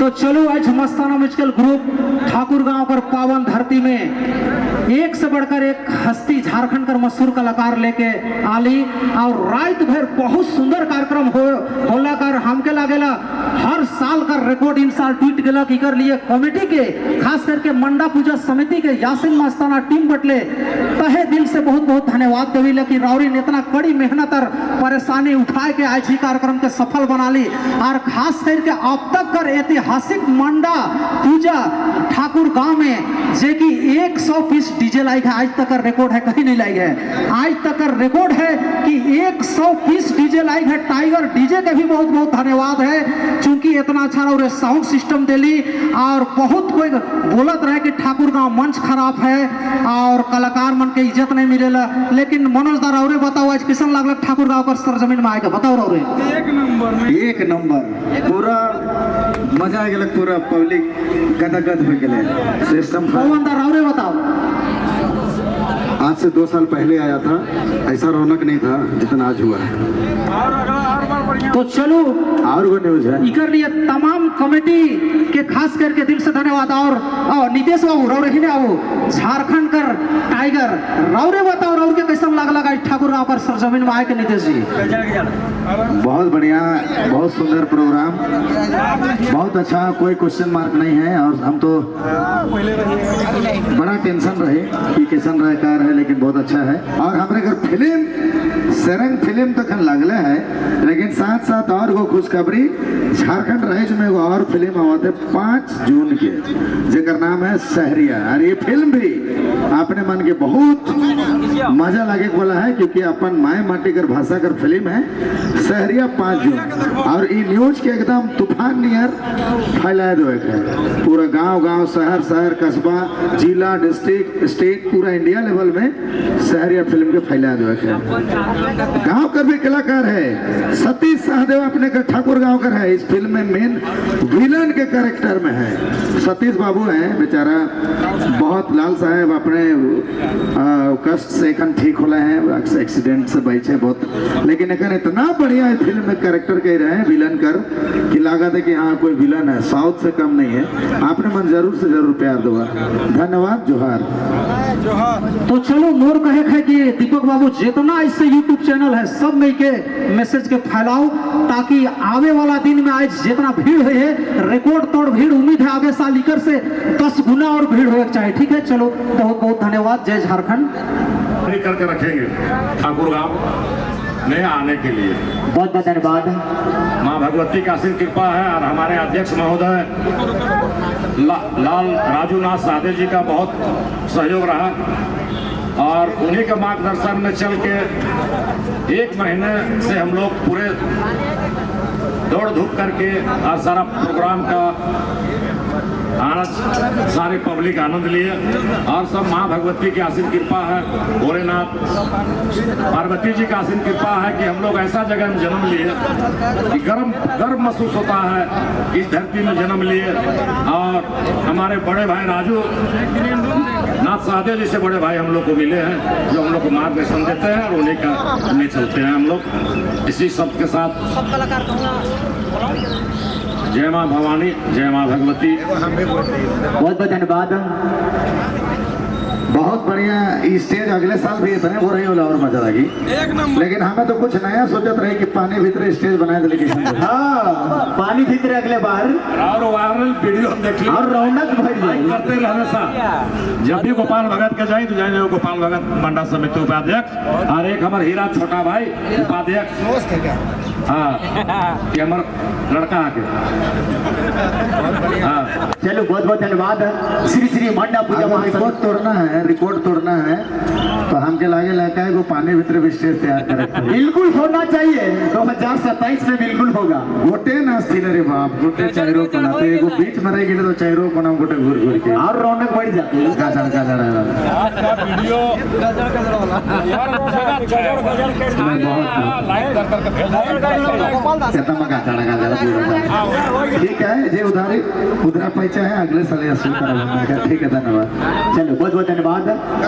तो चलो आज मस्ताना म्यूजिकल ग्रुप ठाकुर गांव पर पावन धरती में एक से बढ़कर एक हस्ती झारखंड कर मशहूर कलाकार लेके आली और रात भर बहुत सुंदर कार्यक्रम होला कर हमके लागेला हर साल का रिकॉर्ड इन साल टूट गया कि कर लिए कमेटी के खास करके मंडा पूजा समिति के यासिन मस्ताना टीम बटले तहे दिल से बहुत बहुत धन्यवाद देवी कि राउरी ने इतना कड़ी मेहनत और परेशानी उठाए के आज ही कार्यक्रम के सफल बना ली और खास करके अब तक कर ऐतिहासिक मंडा पूजा ठाकुर गांव में जे कि 100 पीस डीजे लाइक है आज तक का रिकॉर्ड है कहीं नहीं लाइक है आज तक का रिकॉर्ड है कि 100 पीस डीजे लाइक है टाइगर डीजे के भी बहुत बहुत धन्यवाद है क्योंकि इतना अच्छा और साउंड सिस्टम दिली और बहुत कोई बोलत रहे कि ठाकुर गांव मंच खराब है और कलाकार मन के इज्जत नहीं मिलेला लेकिन मनोज दार और बताओ आज किसन लागल ठाकुर गांव का सरजमीन में आएगा बताओ और एक नंबर पूरा मजा आ गया पूरा पब्लिक गदगद हो गए सिस्टम पवन दार और बताओ आज से 2 साल पहले आया था ऐसा रौनक नहीं था जितना आज हुआ है तो चलो और वो न्यूज है इकर लिए तमाम कमेटी के खास करके दिल से धन्यवाद और नितेश बाबू रौरे ही आओ झारखंड कर टाइगर रौरे बताओ रौर के कैसा लगा ठाकुर गांव पर सरजमीन में आए के नितेश जी बहुत बढ़िया बहुत सुंदर प्रोग्राम बहुत अच्छा कोई क्वेश्चन मार्क नहीं है और हम तो बड़ा टेंशन रहे कि कैसन रहे का रहे लेकिन बहुत अच्छा है और हमारे घर फिल्म सरंग फिल्म तो लगले है लेकिन साथ साथ और वो खुशखबरी झारखंड राज्य में वो और फिल्म आवत है 5 जून के जेकर नाम है सहरिया और ये फिल्म भी अपने मन के बहुत मजा लगे वाला है क्योंकि अपन माए माटी कर भाषा कर फिल्म है सहरिया 5 जून और ये न्यूज के एकदम तूफान नियर फैलाए दो पूरा गांव शहर शहर कस्बा जिला डिस्ट्रिक्ट स्टेट पूरा इंडिया लेवल में सहरिया फिल्म के फैला दो गांव का भी कलाकार है सतीश सहदेव अपने का ठाकुर गांव का है इस फिल्म में मेन विलन के कैरेक्टर में है सतीश बाबू है बेचारा बहुत लाल साहब अपने कष्ट से एखन ठीक हो रहे हैं एक्सीडेंट से बचे बहुत लेकिन एखन इतना बढ़िया है फिल्म में कैरेक्टर कह रहे हैं विलन कर कि लागत है कि हाँ कोई विलन है साउथ से कम नहीं है आपने मन जरूर से जरूर प्यार दो धन्यवाद जोहार तो चलो मोर कहे है कि दीपक बाबू जितना इससे YouTube चैनल है सब में के मैसेज के फैलाओ ताकि आवे वाला दिन में आज जितना भीड़ है रिकॉर्ड तोड़ भीड़ उम्मीद है आगे साल इकर से 10 गुना और भीड़ होना चाहिए ठीक है चलो बहुत बहुत धन्यवाद जय झारखंड करके रखेंगे ठाकुर गांव में आने के लिए बहुत बहुत धन्यवाद माँ भगवती का आशीर्वाद कृपा है और हमारे अध्यक्ष महोदय लाल राजू नाथ साधे जी का बहुत सहयोग रहा और उन्हीं के मार्गदर्शन में चल के 1 महीने से हम लोग पूरे दौड़ धूप करके और सारा प्रोग्राम का आनंद सारे पब्लिक आनंद लिए और सब माँ भगवती की आशीर्वाद कृपा है भोलेनाथ पार्वती जी का आशीर्वाद कृपा है कि हम लोग ऐसा जगह में जन्म लिए कि गर्व महसूस होता है इस धरती में जन्म लिए और हमारे बड़े भाई राजू नाथ साधे जी से बड़े भाई हम लोग को मिले हैं जो हम लोग को मार्गदर्शन देते हैं और उन्हीं चलते हैं हम लोग इसी सब के साथ जय माँ भवानी जय माँ भगवती बहुत बहुत धन्यवाद बहुत बढ़िया स्टेज अगले साल भी इतने हो रही होला और मजा लगी लेकिन हमें तो कुछ नया सोचत रहे कि पानी भीतर स्टेज बनाए दे लेकिन हाँ पानी भीतर अगले बार और वायरल वीडियो देखिए और रौनक भर जाए करते हमेशा जब भी गोपाल भगत के जाए तो जाए गोपाल भगत मंडा समिति उपाध्यक्ष और एक हमारे हीरा छोटा भाई उपाध्यक्ष हाँ ये हमारा लड़का आके हाँ चलो बहुत बहुत धन्यवाद श्री श्री मंडा पूजा रिकॉर्ड तोड़ना है तो हमके लागे लगा है वो पानी भीतर स्टेज तैयार करे बिल्कुल होना चाहिए 2027 में बिल्कुल होगा गोटे नास्ती रे बाप गोटे चारों कोना तो एगो बीच में रह गेले तो चारों कोना गोटे घूर घूर के और रौनक बढ़ जाती है गाजर वीडियो ठीक है जे उधारी उधरा पैसा है अगले साल ठीक है धन्यवाद चलो बहुत बहुत धन्यवाद।